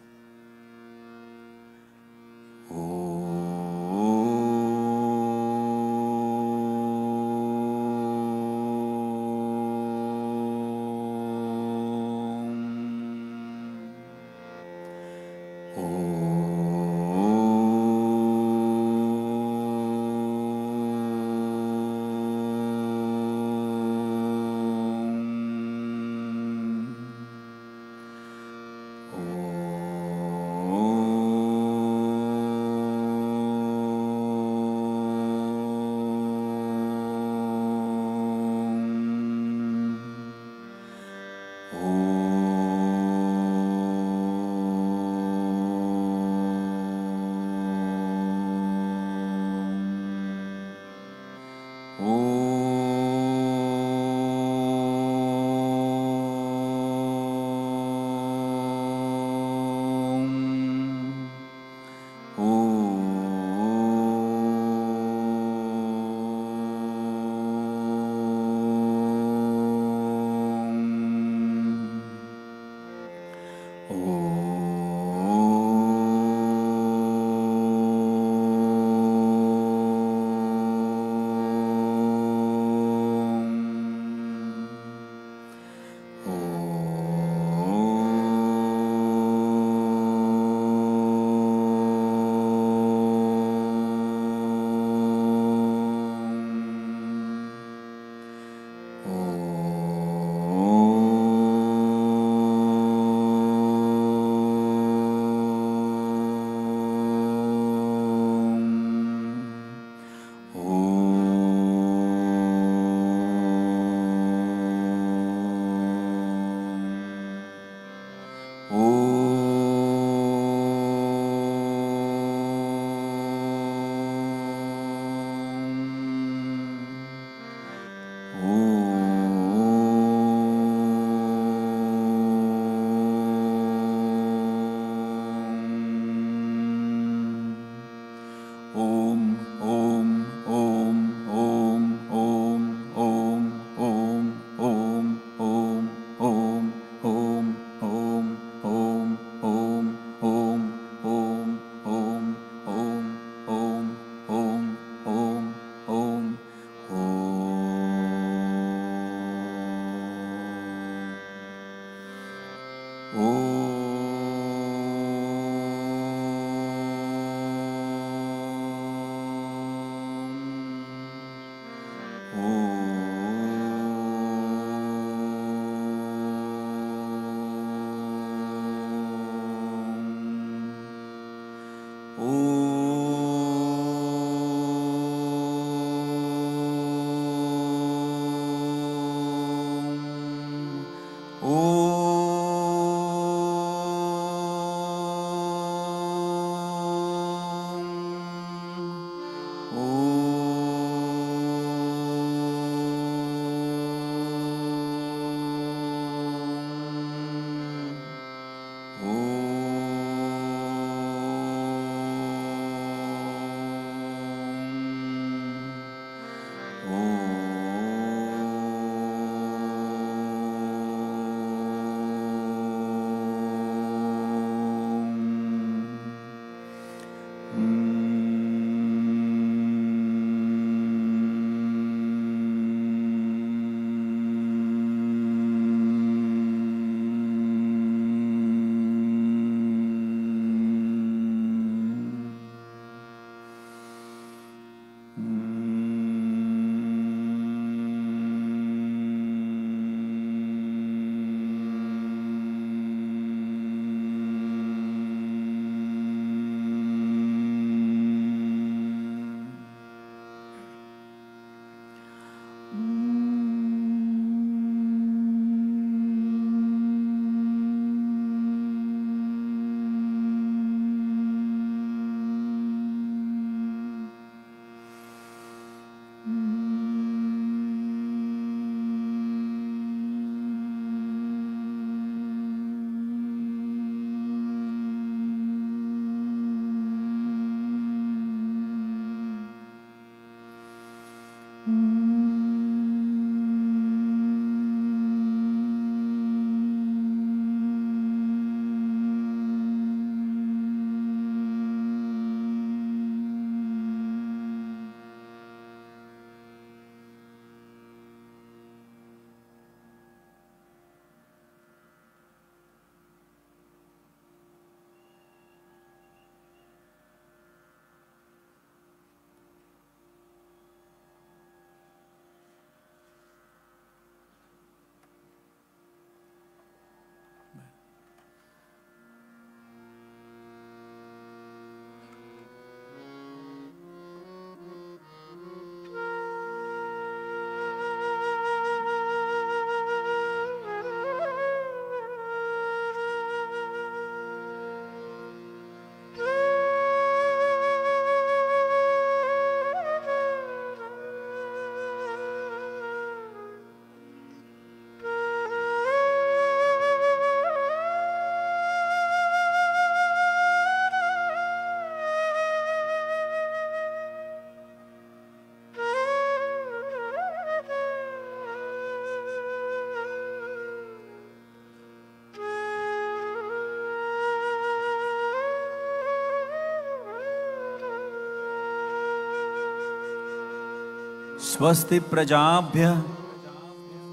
स्वस्ति प्रजाभ्यः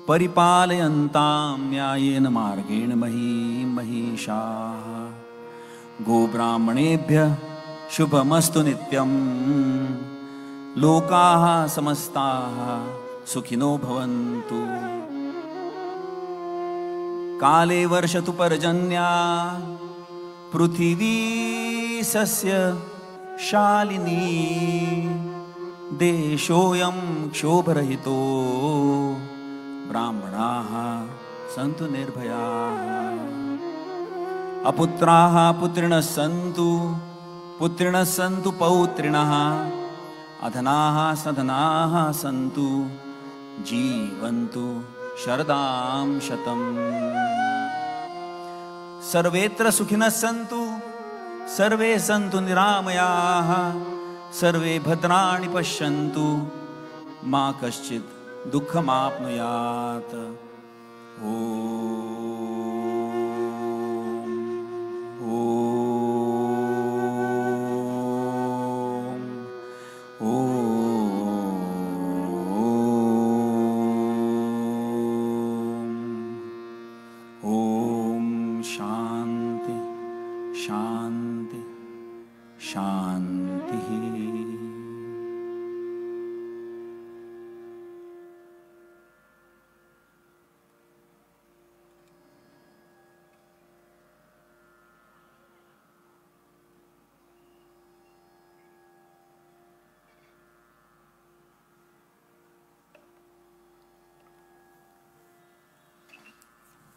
परिपालयन्तां न्यायेन मार्गेण महिषाः। गोब्राह्मणेभ्यः शुभमस्तु नित्यं। लोकाः समस्ताः सुखिनो भवन्तु। काले वर्षतु पर्जन्या पृथिवी सस्य शालिनी देशोऽयं क्षोभरहितो ब्राह्मणाः सन्तु निर्भयाः अपुत्राः पुत्रिणः सन्तु पौत्रिणः अधनाः सधनाः सन्तु जीवन्तु शरदां शतम् सर्वेत्र सुखिनः सन्तु सर्वे सन्तु निरामयाः सर्वे भद्राणि पश्यन्तु मा कश्चित् दुःखमाप्नुयात् शांति शांति।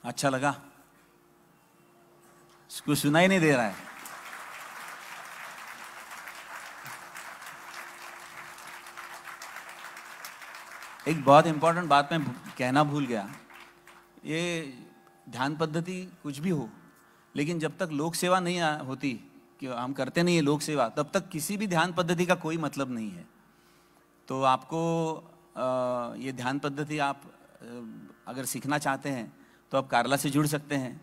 अच्छा लगा? कुछ सुनाई नहीं दे रहा है। एक बहुत इंपॉर्टेंट बात मैं कहना भूल गया। ये ध्यान पद्धति कुछ भी हो, लेकिन जब तक लोक सेवा नहीं होती, कि हम करते नहीं है लोक सेवा, तब तक किसी भी ध्यान पद्धति का कोई मतलब नहीं है। तो आपको ये ध्यान पद्धति आप अगर सीखना चाहते हैं तो आप कारला से जुड़ सकते हैं।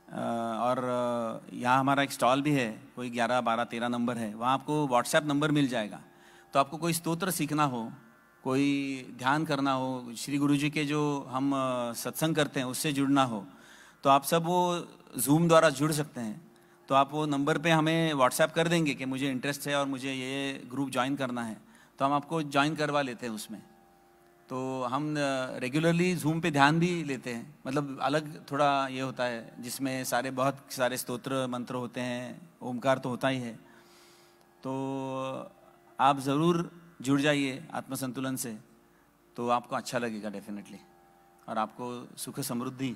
और यहाँ हमारा एक स्टॉल भी है, कोई 11, 12, 13 नंबर है, वहाँ आपको व्हाट्सएप नंबर मिल जाएगा। तो आपको कोई स्तोत्र सीखना हो, कोई ध्यान करना हो, श्री गुरु जी के जो हम सत्संग करते हैं उससे जुड़ना हो, तो आप सब वो जूम द्वारा जुड़ सकते हैं। तो आप वो नंबर पे हमें व्हाट्सएप कर देंगे कि मुझे इंटरेस्ट है और मुझे ये ग्रुप ज्वाइन करना है, तो हम आपको ज्वाइन करवा लेते हैं उसमें। तो हम रेगुलरली जूम पे ध्यान भी लेते हैं, मतलब अलग थोड़ा ये होता है जिसमें बहुत सारे स्तोत्र मंत्र होते हैं, ओमकार तो होता ही है। तो आप ज़रूर जुड़ जाइए आत्मसंतुलन से, तो आपको अच्छा लगेगा डेफिनेटली, और आपको सुख समृद्धि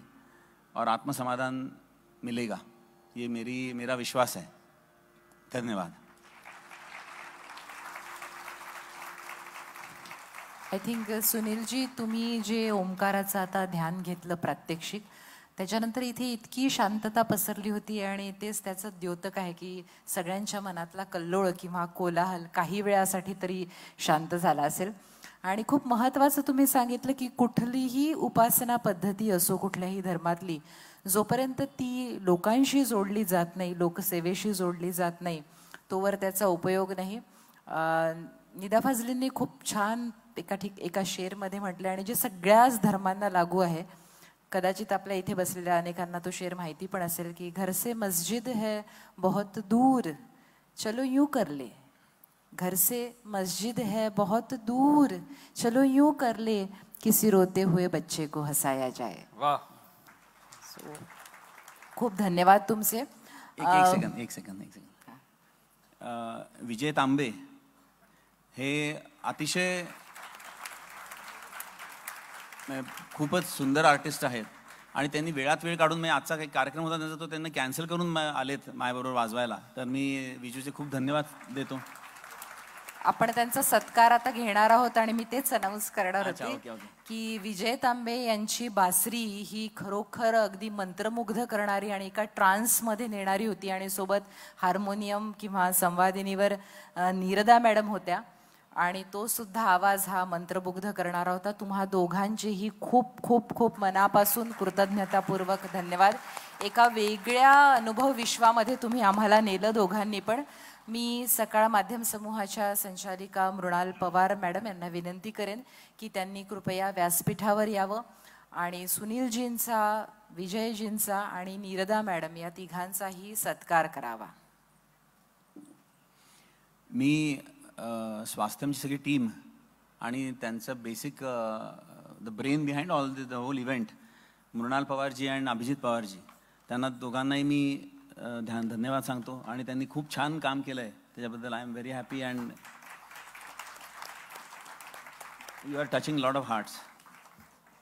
और आत्म समाधान मिलेगा, ये मेरा विश्वास है। धन्यवाद। आय थिंक सुनीलजी, तुम्ही जे ओंकाराचं आता ध्यान घेतलं प्रात्यक्षिक, त्याच्यानंतर इथे इतकी शांतता पसरली होती आणि तेच त्याचं द्योतक आहे की सगळ्यांच्या मनातला कल्लोळ किंवा कोलाहल काही वेळासाठी तरी शांत झाला असेल। आणि खूप महत्त्वाचं तुम्ही सांगितलं की कुठलीही उपासना पद्धती असो कुठल्याही धर्मातली, जोपर्यंत ती लोकांशी जोडली जात नाही, लोकसेवेशी जोडली जात नाही, तोवर त्याचा उपयोग नाही। निदा फाजलींनी खूप छान एका शेरमध्ये म्हटलं आणि जे सगळ्याच धर्मांना लागू आहे। कदाचित आपल्या इथे बसलेल्या अनेकांना तो शेर माहिती पण असेल की घर से मस्जिद है बहुत दूर, चलो यूं कर ले। घर से मस्जिद है बहुत दूर, चलो यूं कर ले, किसी रोते हुए बच्चे को हंसाया जाए। वाह। खूप धन्यवाद तुमचे। एक सेकंद। विजय तांबे हे अतिशय खूपच सुंदर आर्टिस्ट आहेत आणि त्यांनी वेळात वेळ काढून, मी आजचा काही कार्यक्रम होता त्यांचा तो त्यांनी कॅन्सल करून आलेत माझ्याबरोबर वाजवायला, तर मी विजूचे खूप धन्यवाद देतो। आपण त्यांचा सत्कार आता घेणार आहोत आणि मी तेच अनाउन्स करणार होते की विजय तांबे यांची बासरी ही खरोखर अगदी मंत्रमुग्ध करणारी आणि एका ट्रान्समध्ये नेणारी होती, आणि सोबत हार्मोनियम किंवा संवादिनीवर नीरदा मॅडम होत्या, आणि तो सुद्धा आवाज हा मंत्रमुग्ध करणारा होता। तुम्हा दोघांचेही खूप खूप खूप मनापासून कृतज्ञतापूर्वक धन्यवाद। एका वेगळ्या अनुभव विश्वामध्ये तुम्ही आम्हाला नेलं दोघांनी पण। मी सकाळ माध्यम समूहाच्या संचालिका मृणाल पवार मॅडम यांना विनंती करेन की त्यांनी कृपया व्यासपीठावर यावं आणि सुनीलजींचा, विजयजींचा आणि नीरदा मॅडम या तिघांचाही सत्कार करावा। मी स्वास्थ्यमची सगळी टीम आणि त्यांचं basic the brain behind all the whole event, Mrunal Pawarji आणि अभिजित पवारजी, त्यांना दोघांनाही मी धन्यवाद सांगतो आणि त्यांनी खूप छान काम केलं आहे त्याच्याबद्दल. I am very happy and you are touching lot of hearts.